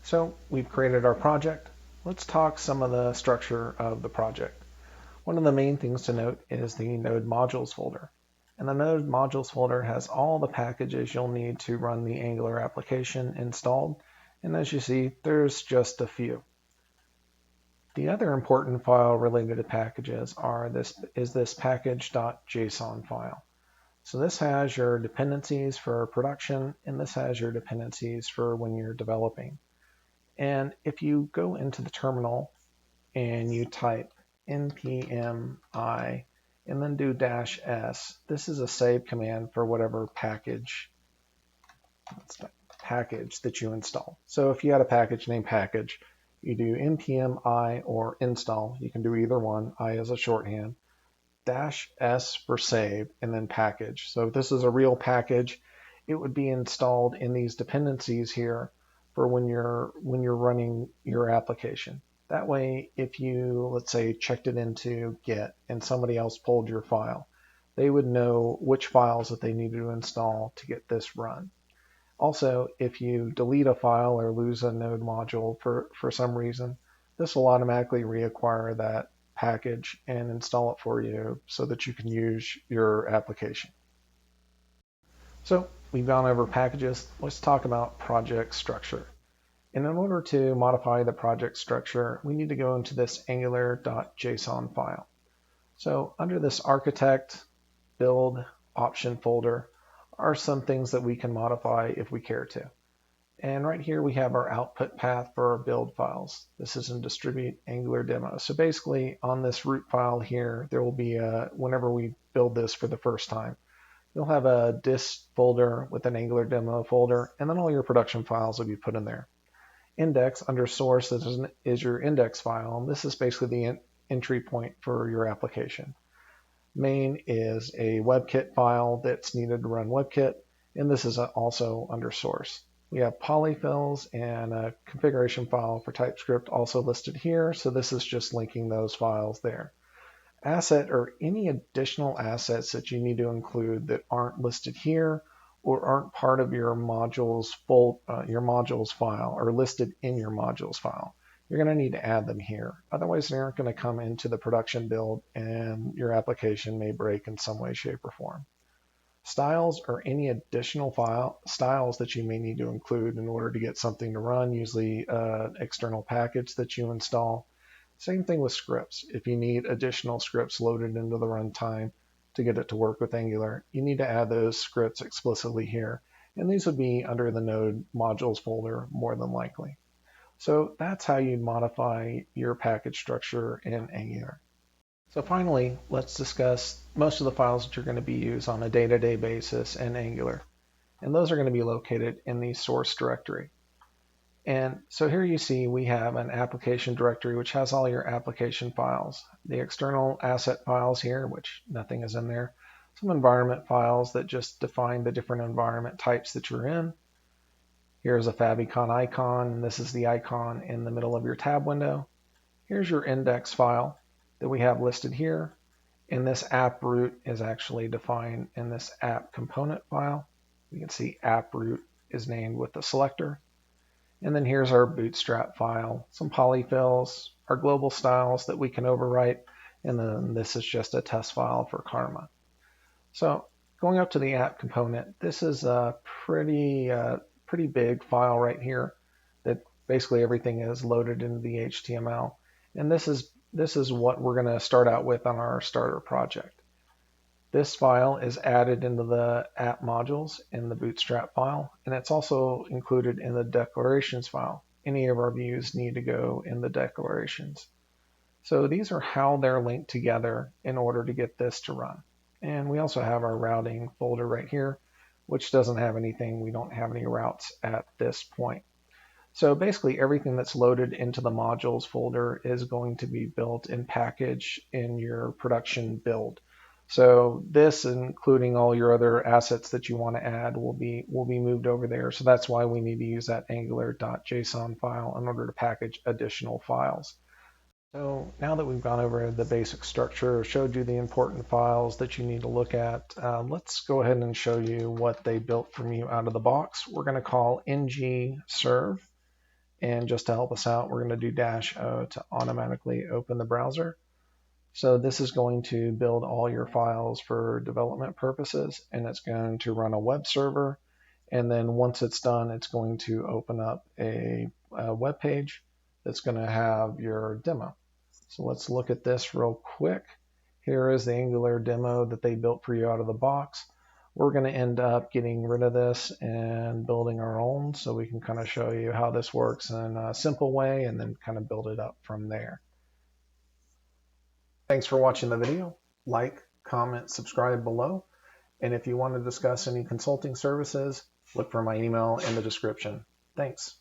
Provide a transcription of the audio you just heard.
So we've created our project. Let's talk some of the structure of the project. One of the main things to note is the node modules folder. And the node modules folder has all the packages you'll need to run the Angular application installed. And as you see, there's just a few. The other important file related to packages is this package.json file. So this has your dependencies for production, and this has your dependencies for when you're developing. And if you go into the terminal and you type npm I and then do -s, this is a save command for whatever package that you install. So if you had a package named package, you do npm I or install. You can do either one. I as a shorthand. -s for save, and then package. So if this is a real package, it would be installed in these dependencies here for when you're running your application. That way, if you, let's say, checked it into Git and somebody else pulled your file, they would know which files that they needed to install to get this run. Also, if you delete a file or lose a node module for some reason, this will automatically reacquire that package and install it for you so that you can use your application. So we've gone over packages. Let's talk about project structure. And in order to modify the project structure, we need to go into this angular.json file. So under this architect build option folder are some things that we can modify if we care to. And right here we have our output path for our build files. This is in distribute Angular demo. So basically on this root file here, there will be whenever we build this for the first time, you'll have a dist folder with an Angular demo folder, and then all your production files will be put in there. Index under source is your index file, and this is basically the entry point for your application. Main is a WebKit file that's needed to run WebKit, and this is also under source. We have polyfills and a configuration file for TypeScript also listed here, so this is just linking those files there. Asset or any additional assets that you need to include that aren't listed here or aren't part of your modules file or listed in your modules file. You're going to need to add them here. Otherwise, they aren't going to come into the production build and your application may break in some way, shape, or form. Styles are any additional styles that you may need to include in order to get something to run, usually an external package that you install. Same thing with scripts. If you need additional scripts loaded into the runtime to get it to work with Angular, you need to add those scripts explicitly here. And these would be under the node modules folder more than likely. So that's how you modify your package structure in Angular. So finally, let's discuss most of the files that you're going to be used on a day-to-day basis in Angular. And those are going to be located in the source directory. And so here you see we have an application directory which has all your application files. The external asset files here, which nothing is in there. Some environment files that just define the different environment types that you're in. Here's a favicon icon, and this is the icon in the middle of your tab window. Here's your index file that we have listed here. And this app root is actually defined in this app component file. You can see app root is named with the selector. And then here's our bootstrap file, some polyfills, our global styles that we can overwrite, and then this is just a test file for Karma. So going up to the app component, this is a pretty big file right here that basically everything is loaded into the HTML. And this is what we're going to start out with on our starter project. This file is added into the app modules in the bootstrap file, and it's also included in the declarations file. Any of our views need to go in the declarations. So these are how they're linked together in order to get this to run. And we also have our routing folder right here, which doesn't have anything. We don't have any routes at this point. So basically everything that's loaded into the modules folder is going to be built in package in your production build. So this, including all your other assets that you want to add, will be moved over there. So that's why we need to use that angular.json file in order to package additional files. So now that we've gone over the basic structure, showed you the important files that you need to look at, let's go ahead and show you what they built from you out of the box. We're going to call ng serve. And just to help us out, we're going to do -O to automatically open the browser. So this is going to build all your files for development purposes, and it's going to run a web server. And then once it's done, it's going to open up a web page that's going to have your demo. So let's look at this real quick. Here is the Angular demo that they built for you out of the box. We're going to end up getting rid of this and building our own, so we can kind of show you how this works in a simple way and then kind of build it up from there. Thanks for watching the video. Like, comment, subscribe below. And if you want to discuss any consulting services, look for my email in the description. Thanks.